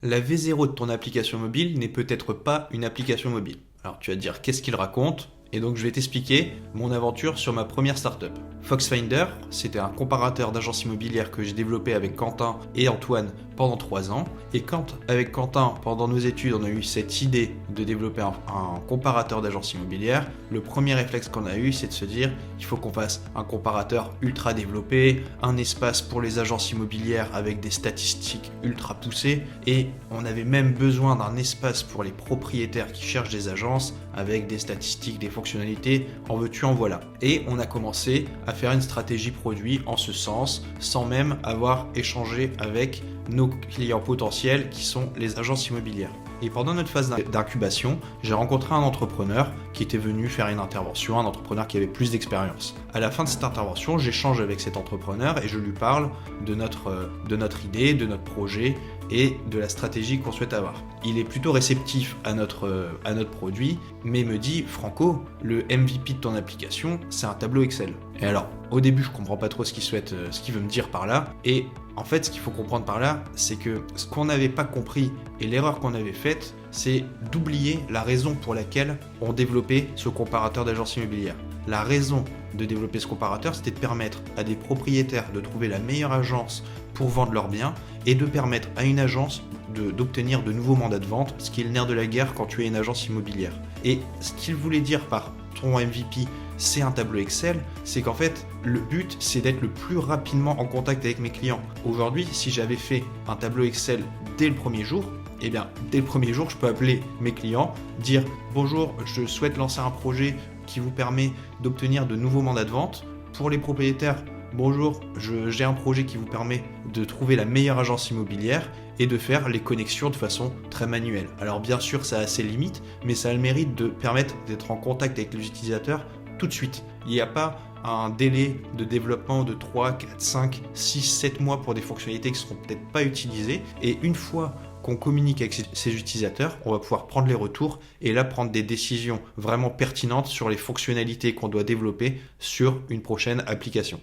La V0 de ton application mobile n'est peut-être pas une application mobile. Alors tu vas te dire qu'est-ce qu'il raconte? Et donc je vais t'expliquer mon aventure sur ma première startup. Foxfinder, c'était un comparateur d'agences immobilières que j'ai développé avec Quentin et Antoine pendant 3 ans. Et quand avec Quentin, pendant nos études, on a eu cette idée de développer un comparateur d'agences immobilières, le premier réflexe qu'on a eu, c'est de se dire il faut qu'on fasse un comparateur ultra développé, un espace pour les agences immobilières avec des statistiques ultra poussées, et on avait même besoin d'un espace pour les propriétaires qui cherchent des agences avec des statistiques, des fonctionnalités, en veux-tu, en voilà. Et on a commencé à faire une stratégie produit en ce sens, sans même avoir échangé avec nos clients potentiels qui sont les agences immobilières. Et pendant notre phase d'incubation, j'ai rencontré un entrepreneur qui était venu faire une intervention, un entrepreneur qui avait plus d'expérience. À la fin de cette intervention, j'échange avec cet entrepreneur et je lui parle de notre idée, de notre projet et de la stratégie qu'on souhaite avoir. Il est plutôt réceptif à notre produit, mais me dit « Franco, le MVP de ton application, c'est un tableau Excel ». Et alors, au début, je comprends pas trop ce qu'il veut me dire par là. Et en fait, ce qu'il faut comprendre par là, c'est que ce qu'on n'avait pas compris et l'erreur qu'on avait faite, c'est d'oublier la raison pour laquelle on développait ce comparateur d'agences immobilières. La raison de développer ce comparateur, c'était de permettre à des propriétaires de trouver la meilleure agence pour vendre leurs biens et de permettre à une agence d'obtenir de nouveaux mandats de vente, ce qui est le nerf de la guerre quand tu es une agence immobilière. Et ce qu'il voulait dire par ton MVP, c'est un tableau Excel, c'est qu'en fait, le but, c'est d'être le plus rapidement en contact avec mes clients. Aujourd'hui, si j'avais fait un tableau Excel dès le premier jour, eh bien, dès le premier jour, je peux appeler mes clients, dire « Bonjour, je souhaite lancer un projet qui vous permet d'obtenir de nouveaux mandats de vente. Pour les propriétaires, bonjour, j'ai un projet qui vous permet de trouver la meilleure agence immobilière et de faire les connexions de façon très manuelle. » Alors bien sûr, ça a ses limites, mais ça a le mérite de permettre d'être en contact avec les utilisateurs tout de suite. Il n'y a pas un délai de développement de 3, 4, 5, 6, 7 mois pour des fonctionnalités qui ne seront peut-être pas utilisées. Et une fois qu'on communique avec ces utilisateurs, on va pouvoir prendre les retours et là prendre des décisions vraiment pertinentes sur les fonctionnalités qu'on doit développer sur une prochaine application.